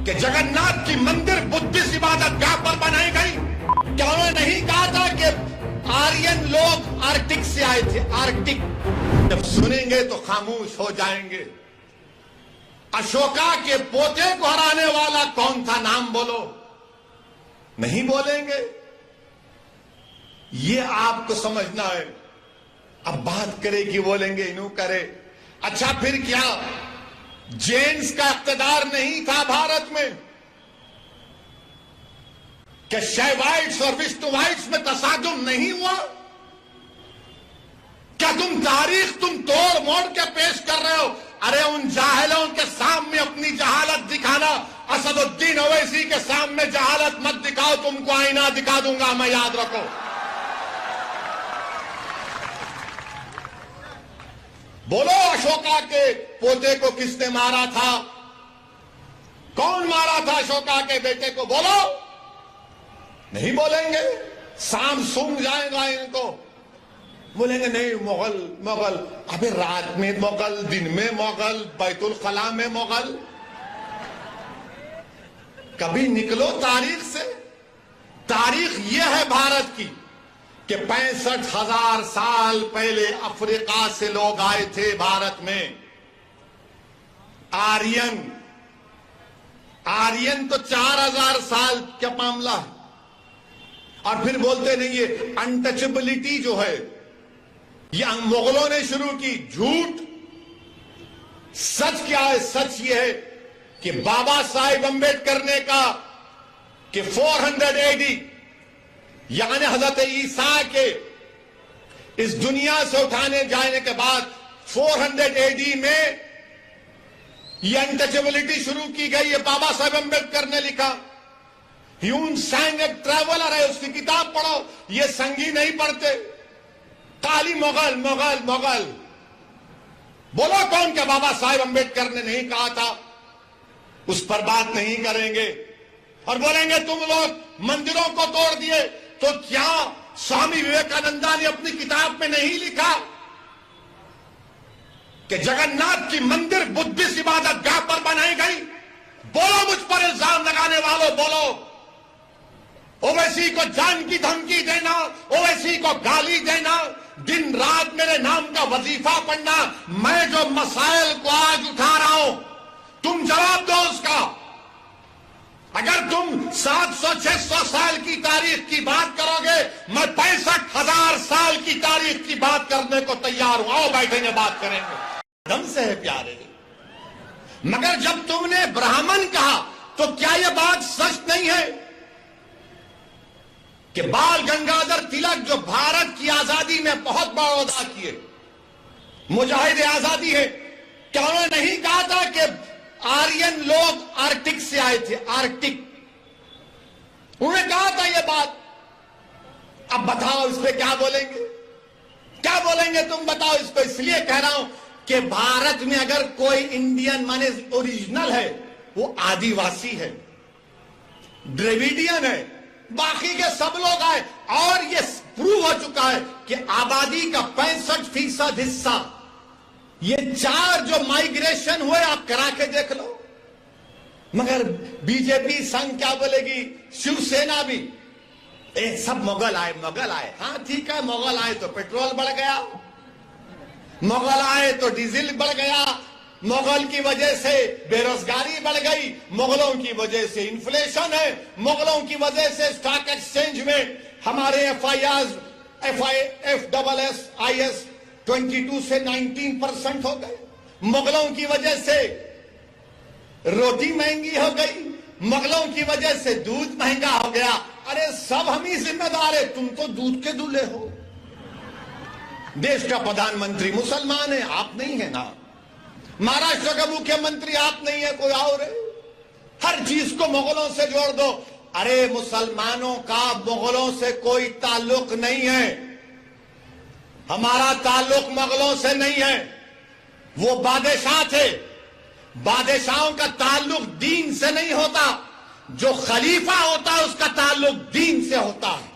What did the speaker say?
कि जगन्नाथ की मंदिर बुद्धिस्ट इबादत गाह पर बनाई गई। क्या उन्होंने नहीं कहा था कि आर्यन लोग आर्कटिक से आए थे? आर्कटिक जब सुनेंगे तो खामोश हो जाएंगे। अशोका के पोते को हराने वाला कौन था? नाम बोलो। नहीं बोलेंगे। ये आपको समझना है। अब बात करे कि बोलेंगे इन्हों करे। अच्छा फिर क्या जेन्स का इख्तिदार नहीं था भारत में? क्या शैवाइट्स और विष्णुवाइट्स में तसादुम नहीं हुआ? क्या तारीख तोड़ मोड़ के पेश कर रहे हो? अरे उन जाहिलों के सामने अपनी जहालत दिखाना। असदुद्दीन ओवैसी के सामने जहालत मत दिखाओ, तुमको आईना दिखा दूंगा मैं, याद रखो। बोलो अशोका के पोते को किसने मारा था? कौन मारा था अशोका के बेटे को? बोलो। नहीं बोलेंगे। शाम सूंघ जाएगा इनको। बोलेंगे नहीं मुगल मुगल। अबे रात में मुगल, दिन में मुगल, बैतुल खला में मुगल। कभी निकलो तारीख से। तारीख यह है भारत की कि 65,000 साल पहले अफ्रीका से लोग आए थे भारत में। आर्यन तो 4,000 साल का मामला है। और फिर बोलते नहीं ये अनटचेबिलिटी जो है ये मुगलों ने शुरू की। झूठ। सच क्या है? सच ये है कि बाबा साहेब अम्बेडकर ने कहा कि 400 एडी यानी हजरत ईसा के इस दुनिया से उठाने जाने के बाद 400 एडी में ये अनटचेबिलिटी शुरू की गई है। बाबा साहेब अम्बेडकर ने लिखा। ह्यून सैंग एक ट्रैवलर है, उसकी किताब पढ़ो। ये संगी नहीं पढ़ते। काली मुगल मुगल मुगल। बोलो कौन? क्या बाबा साहेब अम्बेडकर ने नहीं कहा था? उस पर बात नहीं करेंगे। और बोलेंगे तुम लोग मंदिरों को तोड़ दिए। तो क्या स्वामी विवेकानंदा ने अपनी किताब में नहीं लिखा कि जगन्नाथ की मंदिर बुद्धिस्ट इबादत गाह पर बनाई गई? बोलो मुझ पर इल्जाम लगाने वालों, बोलो। ओवैसी को जान की धमकी देना, ओवैसी को गाली देना, दिन रात मेरे नाम का वजीफा पढ़ना। मैं जो मसाइल को आज उठा रहा हूं तुम जवाब दो उसका। अगर तुम 700-600 साल की तारीख की बात करोगे, मैं 65,000 साल की तारीख की बात करने को तैयार हूं। आओ बैठेंगे, बात करेंगे। ढंग से है प्यारे। मगर जब तुमने ब्राह्मण कहा तो क्या यह बात सच नहीं है कि बाल गंगाधर तिलक जो भारत की आजादी में बहुत बड़ा अदा किए, मुजाहिद आजादी है, क्या उन्होंने नहीं कहा था कि आर्यन लोग आर्कटिक से आए थे? आर्कटिक उन्होंने कहा था यह बात। अब बताओ इस पे क्या बोलेंगे? क्या बोलेंगे तुम बताओ इस पे? इसलिए कह रहा हूं कि भारत में अगर कोई इंडियन माने ओरिजिनल है वो आदिवासी है, द्रविडियन है, बाकी के सब लोग आए। और ये प्रूव हो चुका है कि आबादी का 65% हिस्सा ये 4 जो माइग्रेशन हुए आप करा के देख लो। मगर बीजेपी संघ क्या बोलेगी? शिवसेना भी सब मुगल आए, मुगल आए। हाँ ठीक है, मुगल आए तो पेट्रोल बढ़ गया, मुगल आए तो डीजल बढ़ गया, मुगल की वजह से बेरोजगारी बढ़ गई, मुगलों की वजह से इन्फ्लेशन है, मुगलों की वजह से स्टॉक एक्सचेंज में हमारे FIS 22 से 19% हो गए। मुगलों की वजह से रोटी महंगी हो गई, मुगलों की वजह से दूध महंगा हो गया। अरे सब हम ही जिम्मेदार है। तुम तो दूध के दूल्हे हो। देश का प्रधानमंत्री मुसलमान है, आप नहीं है ना। महाराष्ट्र का मुख्यमंत्री आप नहीं है, कोई और है। हर चीज को मुगलों से जोड़ दो। अरे मुसलमानों का मुगलों से कोई ताल्लुक नहीं है। हमारा ताल्लुक मुगलों से नहीं है, वो बादशाह थे। बादशाहों का ताल्लुक दीन से नहीं होता। जो खलीफा होता है उसका ताल्लुक दीन से होता है।